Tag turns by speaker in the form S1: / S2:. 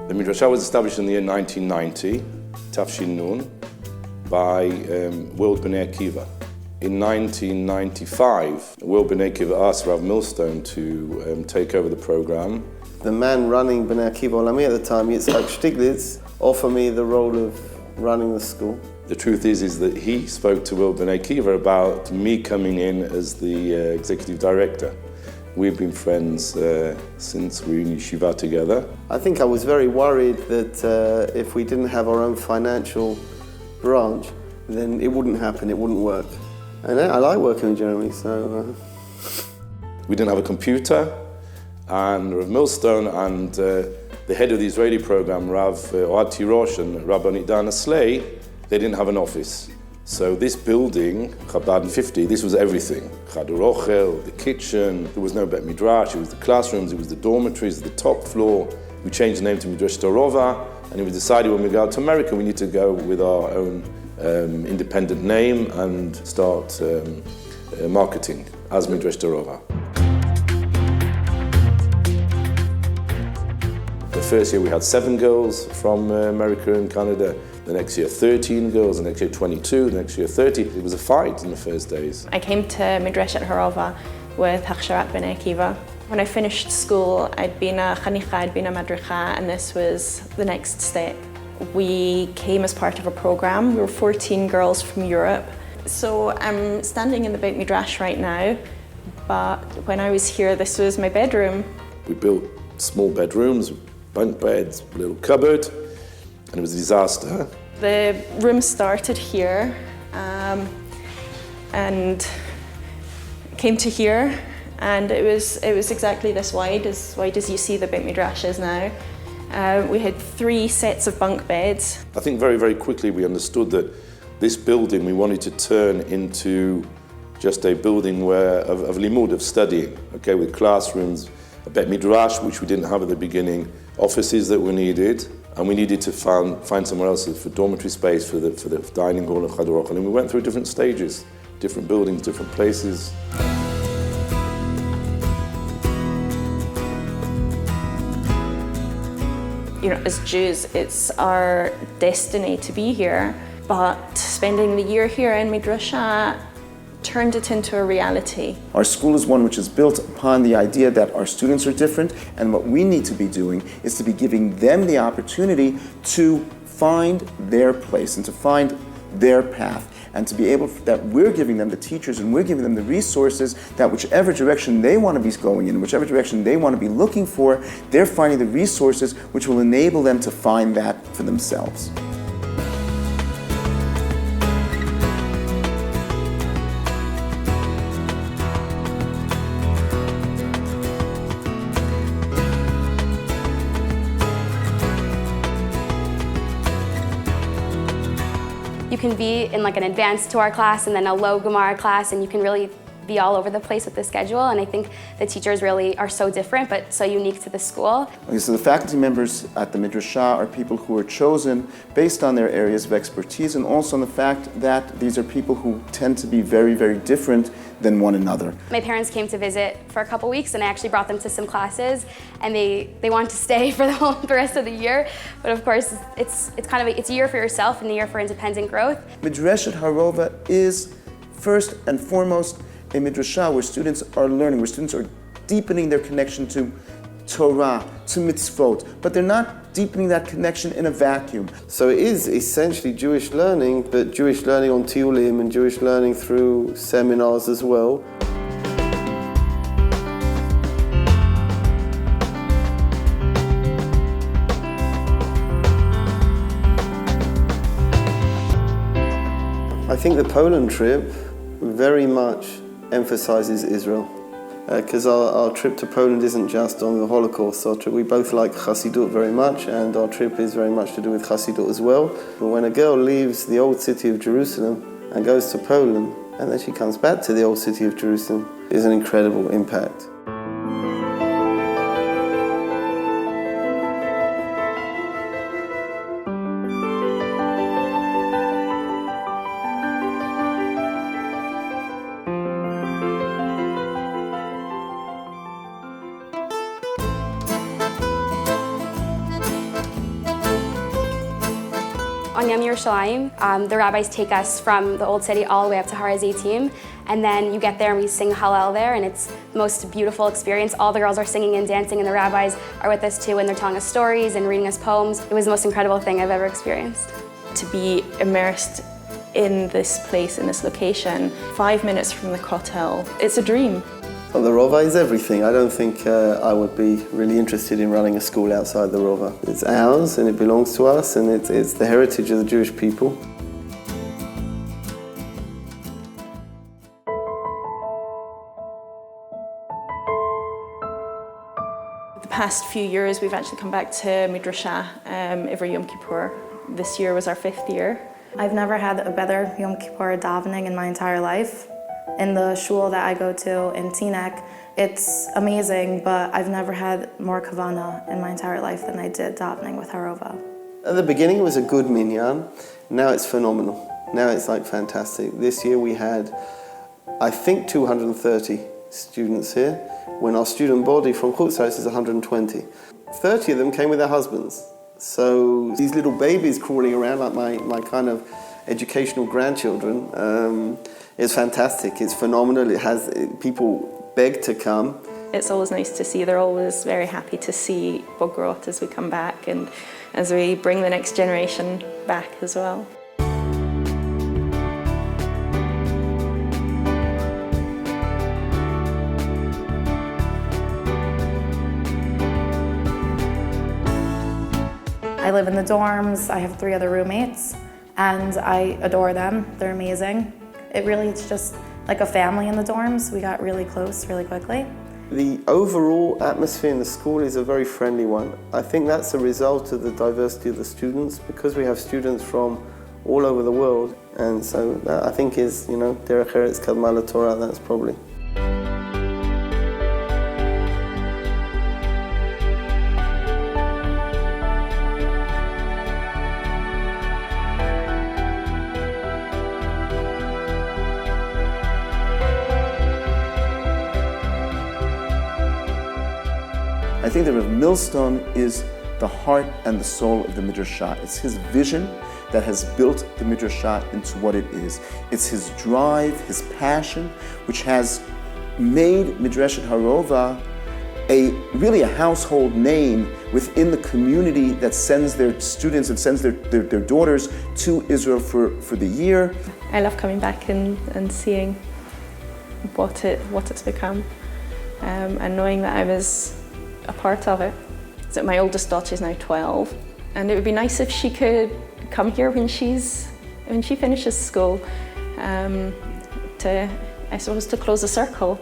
S1: The Midreshet was established in the year 1990, Tafshin Nun, by World B'nai Akiva. In 1995, World B'nai Akiva asked Rav Millstone to take over the program.
S2: The man running B'nai Akiva Olami at the time, Yitzhak Stiglitz, offered me the role of running the school.
S1: The truth is that he spoke to World B'nai Akiva about me coming in as the executive director. We've been friends since we were in yeshiva together.
S2: I think I was very worried that if we didn't have our own financial branch, then it wouldn't happen, it wouldn't work. And I like working with Jeremy, so...
S1: We didn't have a computer, and Rav Millstone and the head of the Israeli program, Rav Ohad Tirosh and Rabbanit Dana Slay, they didn't have an office. So this building, Chabad 50, this was everything. Chadur Ochel, the kitchen, there was no Bet Midrash, it was the classrooms, it was the dormitories, the top floor. We changed the name to Midreshet HaRova, and it was decided when we go out to America, we need to go with our own independent name and start marketing as Midreshet HaRova. The first year we had 7 girls from America and Canada. The next year 13 girls, the next year 22, the next year 30. It was a fight in the first days.
S3: I came to Midreshet HaRova with Hachsharat B'nai Akiva. When I finished school, I'd been a chanicha, I'd been a madricha, and this was the next step. We came as part of a program. We were 14 girls from Europe. So I'm standing in the Beit Midrash right now, but when I was here, this was my bedroom. We
S1: built small bedrooms, bunk beds, a little cupboard, and it was a disaster.
S3: The room started here and came to here, and it was exactly this wide as you see the Beit Midrash is now. We had 3 sets of bunk beds.
S1: I think very, very quickly we understood that this building we wanted to turn into just a building of limud, of studying, okay, with classrooms, a Bet Midrash, which we didn't have at the beginning, offices that were needed, and we needed to find somewhere else for dormitory space, for the dining hall of Chadur Ochel. And we went through different stages, different buildings, different places.
S3: You know, as Jews, it's our destiny to be here, but spending the year here in Midreshet turned it into a reality.
S4: Our school is one which is built upon the idea that our students are different, and what we need to be doing is to be giving them the opportunity to find their place and to find their path, and to be able, that we're giving them the teachers and we're giving them the resources that whichever direction they want to be going in, whichever direction they want to be looking for, they're finding the resources which will enable them to find that for themselves.
S5: You can be in like an advanced Torah class and then a low Gemara class, and you can really be all over the place with the schedule. And I think the teachers really are so different but so unique to the school.
S4: Okay, so the faculty members at the Midreshet are people who are chosen based on their areas of expertise, and also on the fact that these are people who tend to be very, very different than one another.
S5: My parents came to visit for a couple weeks, and I actually brought them to some classes, and they wanted to stay for the rest of the year. But of course, it's kind of a year for yourself and a year for independent growth.
S4: Midreshet HaRova is first and foremost a Midreshet where students are learning, where students are deepening their connection to Torah, to mitzvot, but they're not deepening that connection in a vacuum.
S2: So it is essentially Jewish learning, but Jewish learning on tiulim and Jewish learning through seminars as well. I think the Poland trip very much emphasizes Israel. Because our trip to Poland isn't just on the Holocaust. We both like Chassidut very much, and our trip is very much to do with Chassidut as well. But when a girl leaves the old city of Jerusalem and goes to Poland, and then she comes back to the old city of Jerusalem, is an incredible impact.
S5: on Yom Yerushalayim, the rabbis take us from the Old City all the way up to Har HaZeitim, and then you get there and we sing Hallel there, and it's the most beautiful experience. All the girls are singing and dancing, and the rabbis are with us too, and they're telling us stories and reading us poems. It was the most incredible thing I've ever experienced.
S3: To be immersed in this place, in this location, 5 minutes from the Kotel, it's a dream.
S2: Well, the Rova is everything. I don't think I would be really interested in running a school outside the Rova. It's ours and it belongs to us, and it's the heritage of the Jewish people.
S3: The past few years we've actually come back to Midreshet every Yom Kippur. This year was our 5th year.
S6: I've never had a better Yom Kippur davening in my entire life. In the shul that I go to in Teaneck, it's amazing, but I've never had more kavanah in my entire life than I did davening with HaRova.
S2: At the beginning it was a good minyan. Now it's phenomenal. Now it's like fantastic. This year we had, I think, 230 students here, when our student body from Chutz La'aretz is 120. 30 of them came with their husbands. So these little babies crawling around like my kind of educational grandchildren, it's fantastic, it's phenomenal. People beg to come.
S3: It's always nice to see. They're always very happy to see Bogrot as we come back and as we bring the next generation back as well.
S6: I live in the dorms, I have 3 other roommates, and I adore them. They're amazing. It's just like a family in the dorms. We got really close really quickly.
S2: The overall atmosphere in the school is a very friendly one. I think that's a result of the diversity of the students, because we have students from all over the world. And so that, I think, is, Derech Eretz Kadma LaTorah, that's probably.
S4: I think that Rav Millstone is the heart and the soul of the Midreshet. It's his vision that has built the Midreshet into what it is. It's his drive, his passion, which has made Midreshet HaRova really a household name within the community that sends their students and sends their daughters to Israel for the year.
S3: I love coming back and seeing what it's become, and knowing that I was a part of it. So my oldest daughter is now 12, and it would be nice if she could come here when she finishes school, I suppose to close the circle.